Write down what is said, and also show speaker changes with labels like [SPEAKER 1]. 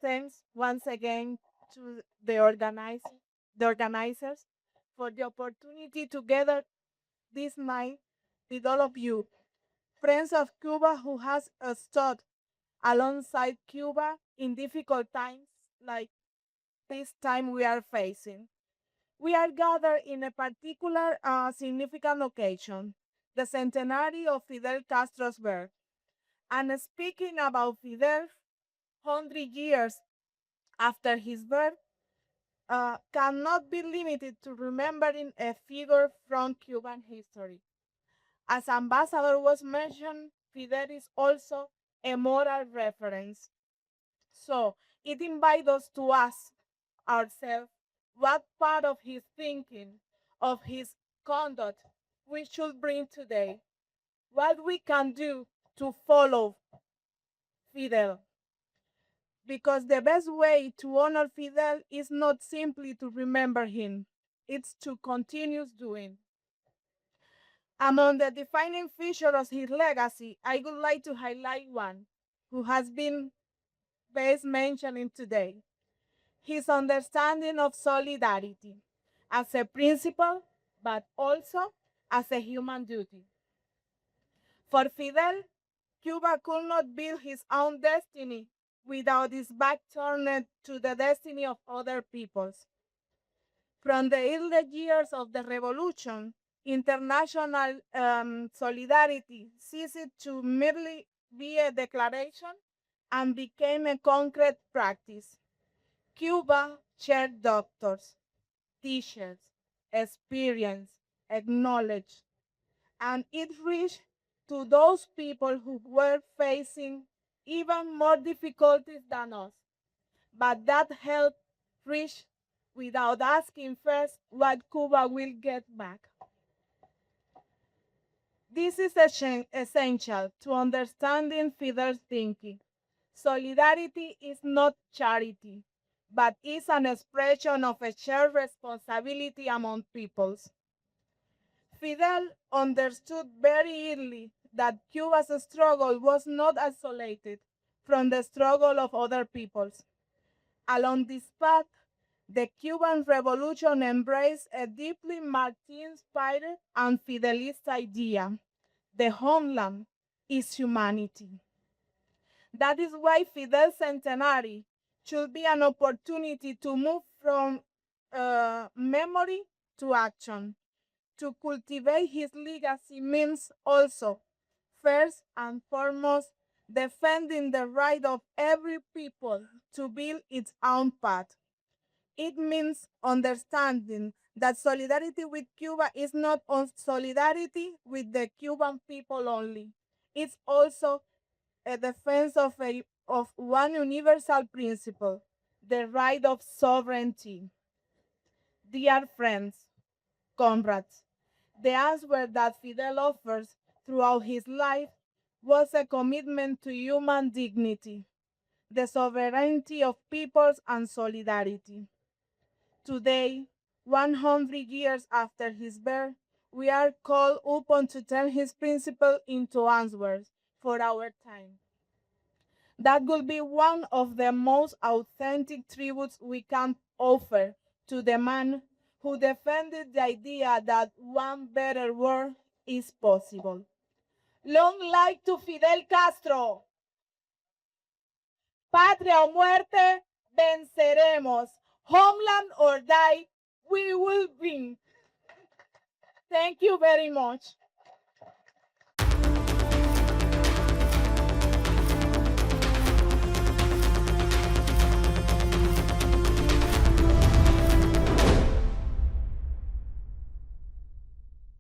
[SPEAKER 1] thanks once again to the organizers for the opportunity to gather this night with all of you, friends of Cuba who has stood alongside Cuba in difficult times like this time we are facing. We are gathered in a particular significant occasion, the centenary of Fidel Castro's birth. And speaking about Fidel, 100 years after his birth, cannot be limited to remembering a figure from Cuban history. As Ambassador was mentioned, Fidel is also a moral reference. So it invites us to ask ourselves what part of his thinking, of his conduct, we should bring today, what we can do to follow Fidel. Because the best way to honor Fidel is not simply to remember him, it's to continue doing. Among the defining features of his legacy, I would like to highlight one who has been best mentioned today, his understanding of solidarity as a principle, but also as a human duty. For Fidel, Cuba could not build his own destiny without its back turned to the destiny of other peoples. From the early years of the revolution, international solidarity ceased to merely be a declaration and became a concrete practice. Cuba shared doctors, teachers, experience, knowledge, and it reached to those people who were facing even more difficulties than us. But that help reach without asking first what Cuba will get back. This is essential to understanding Fidel's thinking. Solidarity is not charity, but is an expression of a shared responsibility among peoples. Fidel understood very early that Cuba's struggle was not isolated from the struggle of other peoples. Along this path, the Cuban Revolution embraced a deeply Marx-inspired and Fidelist idea: the homeland is humanity. That is why Fidel's centenary should be an opportunity to move from memory to action. To cultivate his legacy means also, first and foremost, defending the right of every people to build its own path. It means understanding that solidarity with Cuba is not solidarity with the Cuban people only. It's also a defense of one universal principle, the right of sovereignty. Dear friends, comrades, the answer that Fidel offers throughout his life was a commitment to human dignity, the sovereignty of peoples, and solidarity. Today, 100 years after his birth, we are called upon to turn his principles into answers for our time. That will be one of the most authentic tributes we can offer to the man who defended the idea that one better world is possible. Long life to Fidel Castro. Patria o muerte, venceremos. Homeland or die, we will win. Thank you very much.